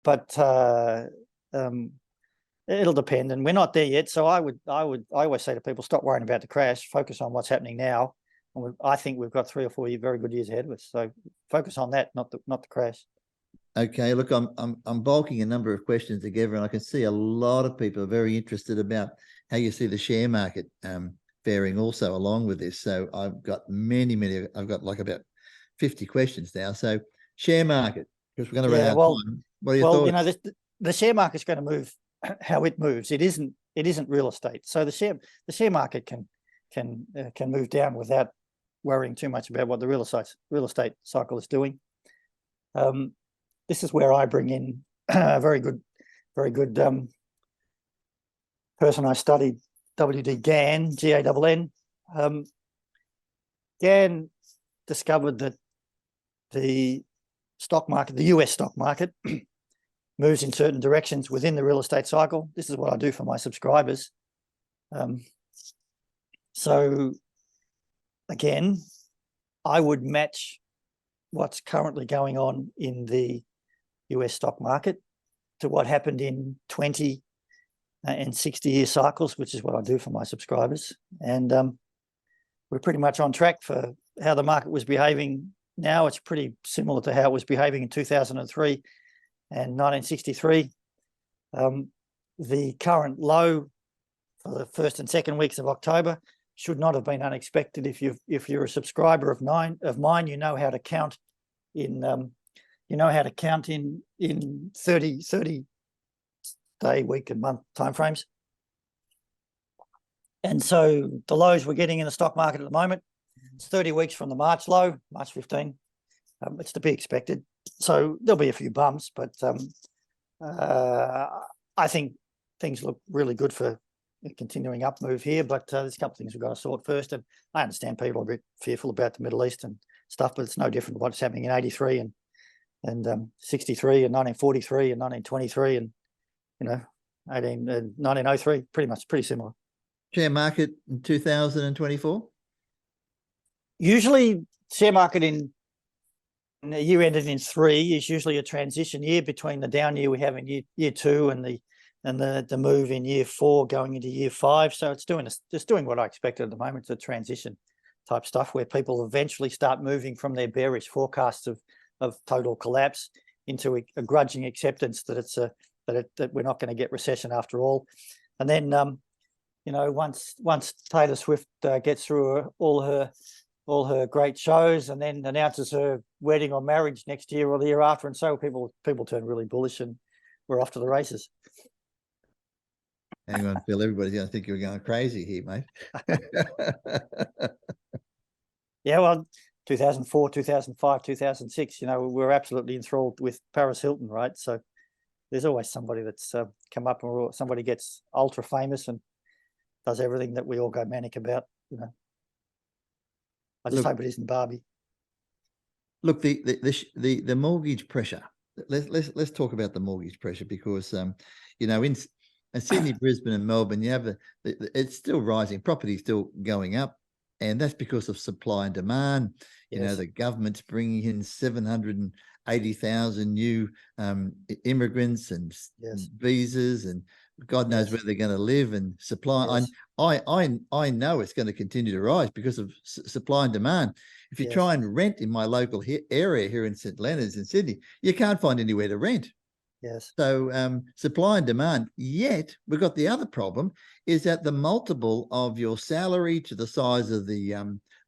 but it'll depend, and we're not there yet. So I always say to people, stop worrying about the crash, focus on what's happening now. And I think we've got 3 or 4 very good years ahead of us. So focus on that, not the crash. Okay, look, I'm bulking a number of questions together, and I can see a lot of people are very interested about how you see the share market faring also along with this. So I've got many. I've got like about 50 questions now. So share market, because we're going to run out of time. What are your thoughts? You know, the share market's going to move how it moves. It isn't real estate. So the share market can move down without worrying too much about what the real estate cycle is doing. This is where I bring in a very good person I studied, W.D. Gann, G-A-N-N. Gann discovered that the stock market, the US stock market, moves in certain directions within the real estate cycle. This is what I do for my subscribers. So again, I would match what's currently going on in the US stock market to what happened in 20 and 60-year cycles, which is what I do for my subscribers. And we're pretty much on track for how the market was behaving now. It's pretty similar to how it was behaving in 2003 and 1963. The current low for the first and second weeks of October should not have been unexpected. If you're a subscriber of mine, you know how to count in 30 day, week, and month timeframes. And so the lows we're getting in the stock market at the moment, it's 30 weeks from the March low, March 15. It's to be expected. So there'll be a few bumps, but I think things look really good for a continuing up move here. But there's a couple of things we've got to sort first. And I understand people are a bit fearful about the Middle East and stuff, but it's no different to what's happening in 83 and 63 and 1943 and 1923 and 1903, pretty similar. Share market in 2024? Usually share market in the year ended in 3 is usually a transition year between the down year we have in year 2 and the move in year 4 going into year 5. So it's doing what I expected at the moment. It's a transition type stuff where people eventually start moving from their bearish forecasts of total collapse into a grudging acceptance that that we're not going to get recession after all. And then once Taylor Swift gets through all her great shows and then announces her wedding or marriage next year or the year after, and so people turn really bullish and we're off to the races. Hang on, Phil. Everybody's going to think you're going crazy here, mate. Yeah, well, 2004, 2005, 2006, we're absolutely enthralled with Paris Hilton, right? So there's always somebody that's come up, or somebody gets ultra famous and does everything that we all go manic about. I just hope it isn't Barbie. Look, the mortgage pressure. Let's talk about the mortgage pressure, because in Sydney, Brisbane, and Melbourne, you have it's still rising. Property still going up, and that's because of supply and demand. Yes. The government's bringing in 780,000 new immigrants and visas, and God knows where they're going to live, and supply. Yes. I know it's going to continue to rise because of supply and demand. If you try and rent in my local area here in St Leonards in Sydney, you can't find anywhere to rent. Yes. So supply and demand. Yet we've got the other problem, is that the multiple of your salary to the size of the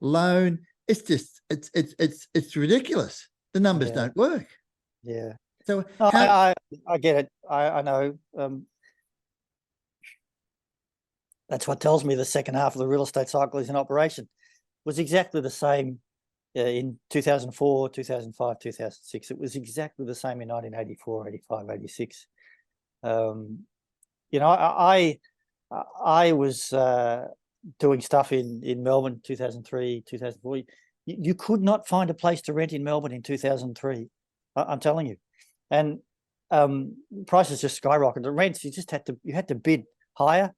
loan, it's just it's ridiculous. The numbers don't work. Yeah. So I get it. I know. That's what tells me the second half of the real estate cycle is in operation. It was exactly the same in 2004, 2005, 2006. It was exactly the same in 1984, 85, 86. I was doing stuff in Melbourne 2003, 2004. You could not find a place to rent in Melbourne in 2003. I'm telling you. And prices just skyrocketed. The rents, you had to bid higher.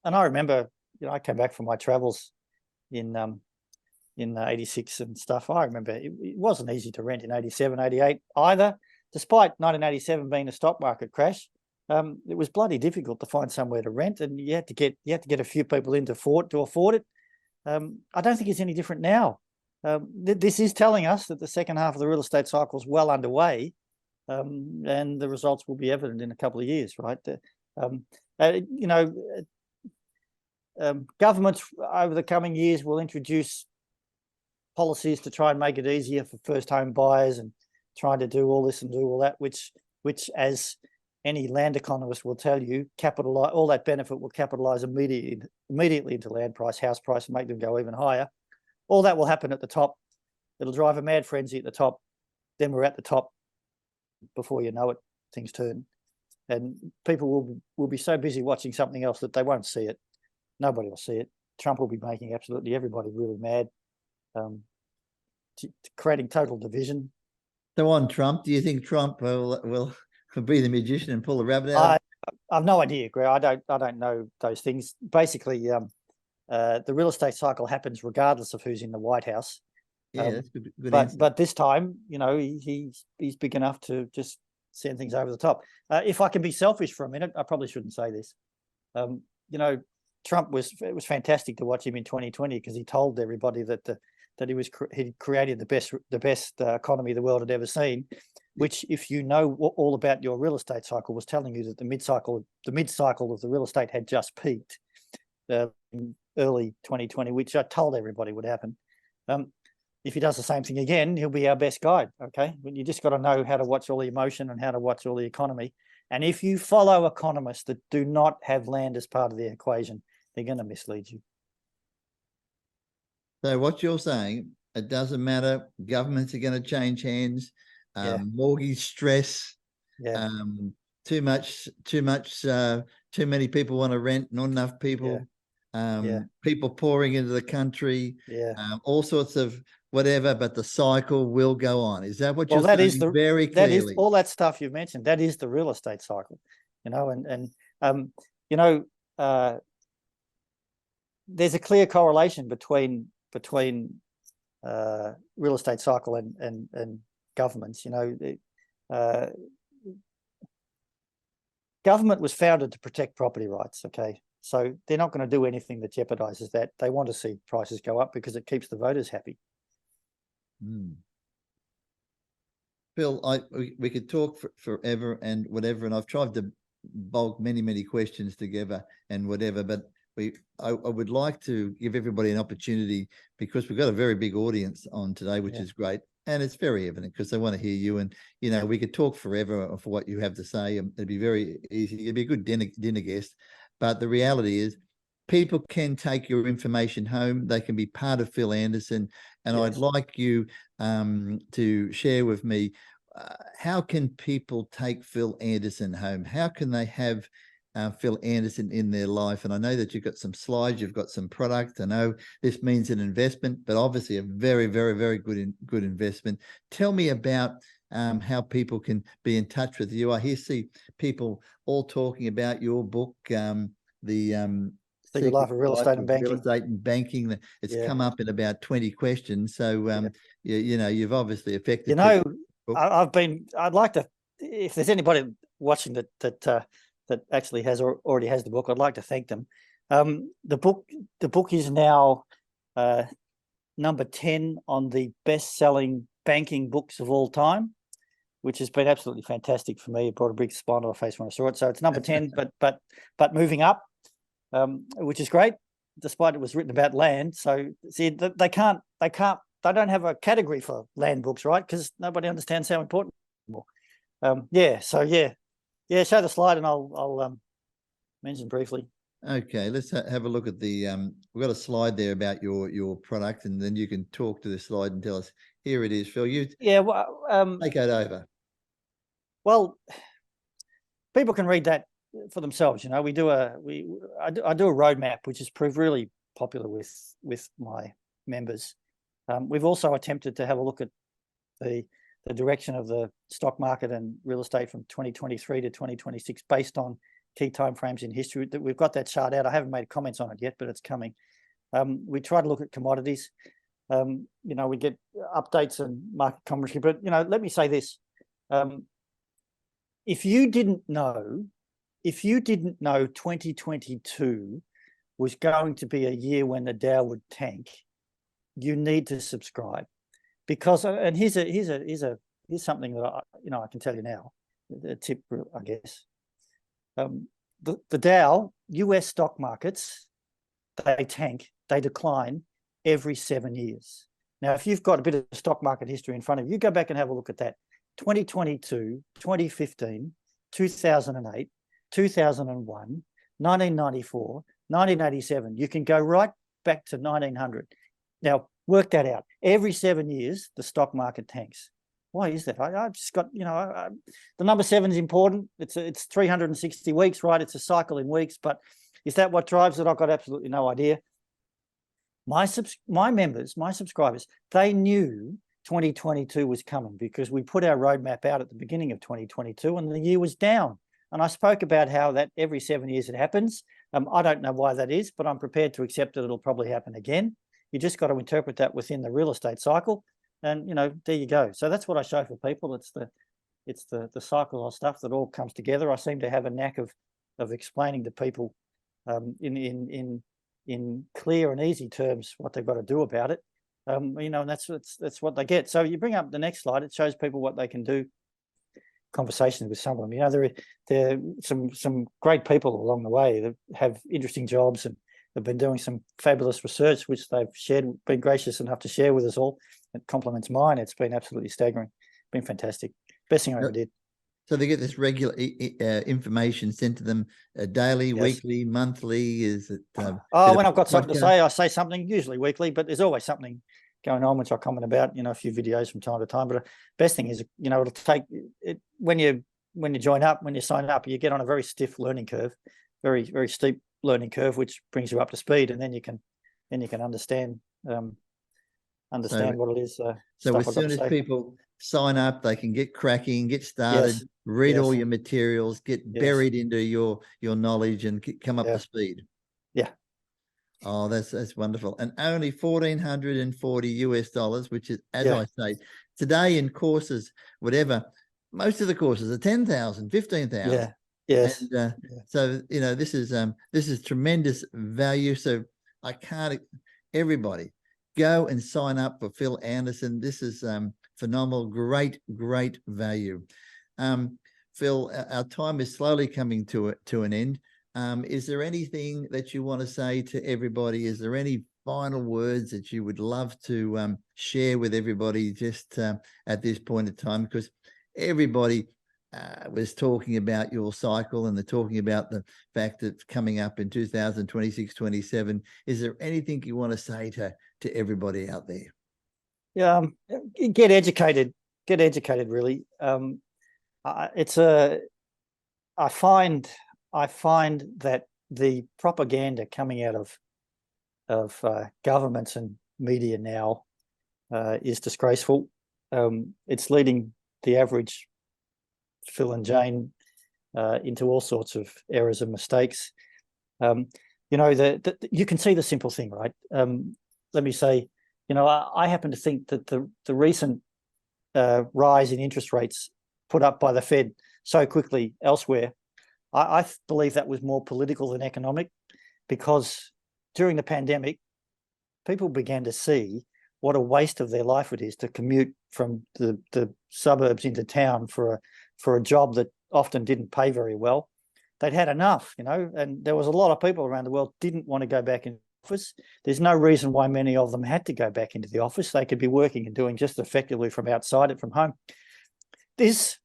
And I remember, I came back from my travels in 86 and stuff. I remember it wasn't easy to rent in 87, 88 either. despite 1987 being a stock market crash, it was bloody difficult to find somewhere to rent, and you had to get a few people in to afford it. I don't think it's any different now. This is telling us that the second half of the real estate cycle is well underway, and the results will be evident in a couple of years, right? Governments over the coming years will introduce policies to try and make it easier for first home buyers, and trying to do all this and do all that, which as any land economist will tell you, all that benefit will capitalize immediately into land price, house price, and make them go even higher. All that will happen at the top. It'll drive a mad frenzy at the top. Then we're at the top. Before you know it, things turn, and people will be so busy watching something else that they won't see it. Nobody will see it. Trump will be making absolutely everybody really mad, creating total division. So on Trump, do you think Trump will be the magician and pull the rabbit out? I've no idea, Greg. I don't know those things. Basically, the real estate cycle happens regardless of who's in the White House. Yeah, that's good. But this time, he's big enough to just send things over the top. If I can be selfish for a minute, I probably shouldn't say this. Trump it was fantastic to watch him in 2020, because he told everybody that he created the best economy the world had ever seen, which, if you know all about your real estate cycle, was telling you that the mid cycle of the real estate had just peaked in early 2020, which I told everybody would happen. If he does the same thing again, he'll be our best guide. Okay, but you just got to know how to watch all the emotion and how to watch all the economy. And if you follow economists that do not have land as part of the equation, they're going to mislead you. So what you're saying, it doesn't matter. Governments are going to change hands. Mortgage stress. Too many people want to rent. Not enough people. People pouring into the country. All sorts of whatever, but the cycle will go on. Is that what you're saying? Very clearly. That is all that stuff you mentioned. That is the real estate cycle, there's a clear correlation between real estate cycle and governments. Government was founded to protect property rights. Okay, so they're not going to do anything that jeopardizes that. They want to see prices go up because it keeps the voters happy. Phil, we could talk forever and whatever, and I've tried to bulk many questions together and whatever, but I would like to give everybody an opportunity, because we've got a very big audience on today, which is great, and it's very evident because they want to hear you. And we could talk forever for what you have to say. It'd be very easy. It'd be a good dinner guest. But the reality is, people can take your information home. They can be part of Phil Anderson. And I'd like you to share with me, how can people take Phil Anderson home? How can they have Phil Anderson in their life? And I know that you've got some slides, you've got some product. I know this means an investment, but obviously a very, very, very good investment. Tell me about how people can be in touch with you. I see people all talking about your book, Secret Life of Real Estate and Banking. Real estate and banking. It's come up in about 20 questions. So you've obviously affected. I'd like to, if there's anybody watching that actually already has the book, I'd like to thank them. The book is now number 10 on the best-selling banking books of all time, which has been absolutely fantastic for me. It brought a big smile to my face when I saw it. So it's number 10, but moving up, which is great, despite it was written about land. So see, they don't have a category for land books, right? Because nobody understands how important anymore. Show the slide and I'll mention briefly. Okay, let's have a look at the we've got a slide there about your product, and then you can talk to the slide and tell us. Here it is, Phil. Take it over. Well, people can read that for themselves. I do a roadmap, which has proved really popular with my members. We've also attempted to have a look at the direction of the stock market and real estate from 2023 to 2026 based on key timeframes in history. We've got that chart out. I haven't made comments on it yet, but it's coming. We try to look at commodities. We get updates and market commentary. But let me say this: if you didn't know 2022 was going to be a year when the Dow would tank, you need to subscribe, because, and here's something that I can tell you now, a tip, I guess. The Dow, US stock markets, they tank, they decline every 7 years. Now, if you've got a bit of stock market history in front of you, go back and have a look at that. 2022, 2015, 2008, 2001, 1994, 1987. You can go right back to 1900. Now, work that out. Every 7 years, the stock market tanks. Why is that? I've just got, the number 7 is important. It's 360 weeks, right? It's a cycle in weeks, but is that what drives it? I've got absolutely no idea. My members, my subscribers, they knew 2022 was coming because we put our roadmap out at the beginning of 2022 and the year was down. And I spoke about how that every 7 years it happens. I don't know why that is, but I'm prepared to accept that it'll probably happen again. You just got to interpret that within the real estate cycle. And, there you go. So that's what I show for people. It's the cycle of stuff that all comes together. I seem to have a knack of explaining to people in clear and easy terms what they've got to do about it. And that's what they get. So you bring up the next slide, it shows people what they can do. Conversations with some of them. There are some great people along the way that have interesting jobs and have been doing some fabulous research, which they've been gracious enough to share with us all. It complements mine. It's been absolutely staggering. Been fantastic. Best thing I ever did. So they get this regular information sent to them daily, yes, weekly, monthly. Is it? When I've got something to say, I say something, usually weekly, but there's always something going on, which I comment about, a few videos from time to time. But the best thing is, it'll take it when you join up, when you sign up, you get on a very stiff learning curve, very, very steep learning curve, which brings you up to speed, and then you can understand what it is. So as soon as people sign up, they can get cracking, get started, yes, read all your materials, get buried into your knowledge and come up to speed. Yeah. Oh, that's wonderful. And only $1,440, which is, as I say, today in courses, whatever, most of the courses are 10,000, 15,000. Yeah. Yes. And so, this is tremendous value. So everybody go and sign up for Phil Anderson. This is phenomenal, great value. Phil, our time is slowly coming to an end. Is there anything that you want to say to everybody? Is there any final words that you would love to share with everybody just at this point in time? Because everybody was talking about your cycle and they're talking about the fact that it's coming up in 2026, 27. Is there anything you want to say to everybody out there? Yeah, get educated, really. I find that the propaganda coming out of governments and media now is disgraceful. It's leading the average Phil and Jane into all sorts of errors and mistakes. You can see the simple thing, right? Let me say, I happen to think that the recent rise in interest rates put up by the Fed so quickly elsewhere, I believe that was more political than economic, because during the pandemic, people began to see what a waste of their life it is to commute from the suburbs into town for a job that often didn't pay very well. They'd had enough, and there was a lot of people around the world didn't want to go back in the office. There's no reason why many of them had to go back into the office. They could be working and doing just effectively from outside it, from home. This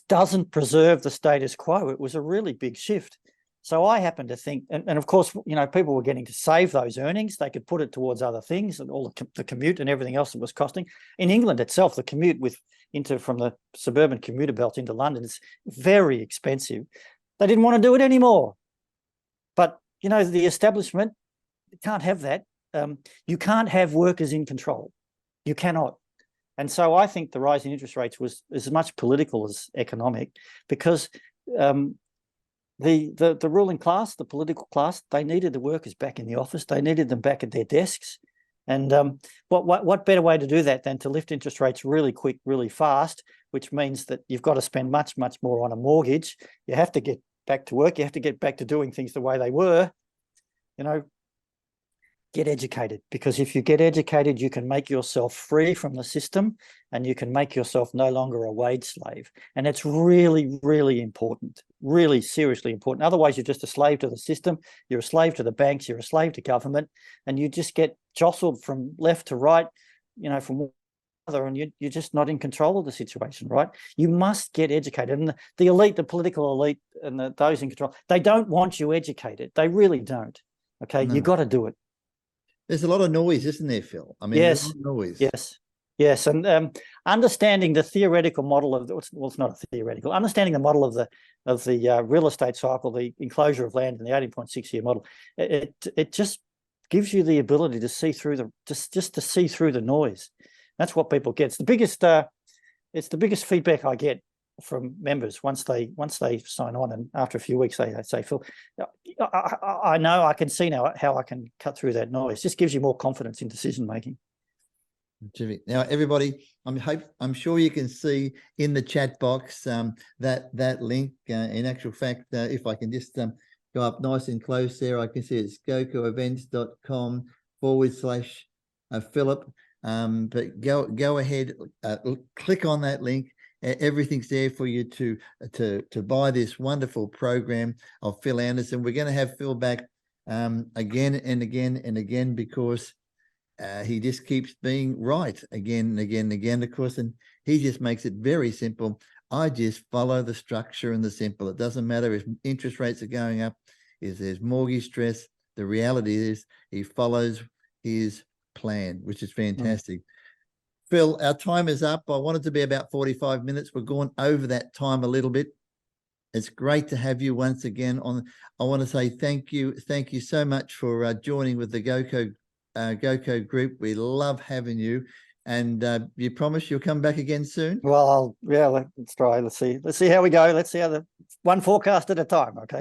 doesn't preserve the status quo. It was a really big shift. So I happen to think, and of course, people were getting to save those earnings. They could put it towards other things, and all the commute and everything else that was costing. In England itself, the commute from the suburban commuter belt into London is very expensive. They didn't want to do it anymore. But, the establishment can't have that. You can't have workers in control. You cannot. And so I think the rise in interest rates was as much political as economic, because the ruling class, the political class, they needed the workers back in the office. They needed them back at their desks. And what better way to do that than to lift interest rates really quick, really fast, which means that you've got to spend much more on a mortgage. You have to get back to work. You have to get back to doing things the way they were. You know, get educated, because if you get educated, you can make yourself free from the system and you can make yourself no longer a wage slave. And it's really, really important, really seriously important. Otherwise, you're just a slave to the system. You're a slave to the banks. You're a slave to government, and you just get jostled from left to right, you know, from other, and you're just not in control of the situation, right? You must get educated. And the elite, the political elite, and those in control, they don't want you educated. They really don't. Okay, you got to do it. There's a lot of noise, isn't there, Phil? I mean, yes, there's a lot of noise. Yes, and understanding the theoretical model of well, it's not a theoretical. Understanding the model of the real estate cycle, the enclosure of land in the 18.6-year model, it just gives you the ability to see through the just to see through the noise. That's what people get. It's the biggest feedback I get from members once they sign on, and after a few weeks they say, Phil, I know, I can see now how I can cut through that noise. It just gives you more confidence in decision making. Now, everybody, I'm sure you can see in the chat box that link. In actual fact, if I can just go up nice and close there, I can see it's gokoevents.com/Phillip. But go ahead, click on that link. Everything's there for you to buy this wonderful program of Phil Anderson. We're going to have Phil back again and again and again, because he just keeps being right again and again and again, of course, and he just makes it very simple. I just follow the structure and the simple. It doesn't matter if interest rates are going up, if there's mortgage stress. The reality is he follows his plan, which is fantastic. Phil, our time is up. I wanted to be about 45 minutes. We're going over that time a little bit. It's great to have you once again on. I want to say thank you. Thank you so much for joining with the GOKO group. We love having you. And you promise you'll come back again soon? Well, yeah, let's try. Let's see how we go. Let's see how the one forecast at a time. Okay.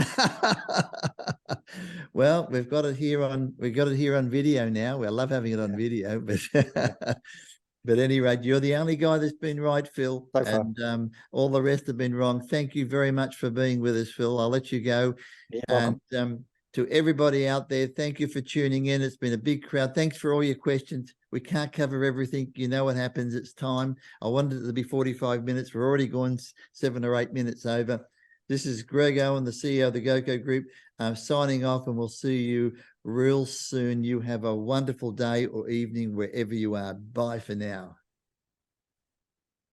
Well, we've got it here on video now. We love having it on video, but but at any rate, you're the only guy that's been right, Phil, so far. And all the rest have been wrong. Thank you very much for being with us, Phil. I'll let you go. You're welcome. And to everybody out there, thank you for tuning in. It's been a big crowd. Thanks for all your questions. We can't cover everything. You know what happens. It's time. I wanted it to be 45 minutes. We're already gone 7 or 8 minutes over. This is Greg Owen, the CEO of the GOKO Group, signing off, and we'll see you real soon. You have a wonderful day or evening wherever you are. Bye for now.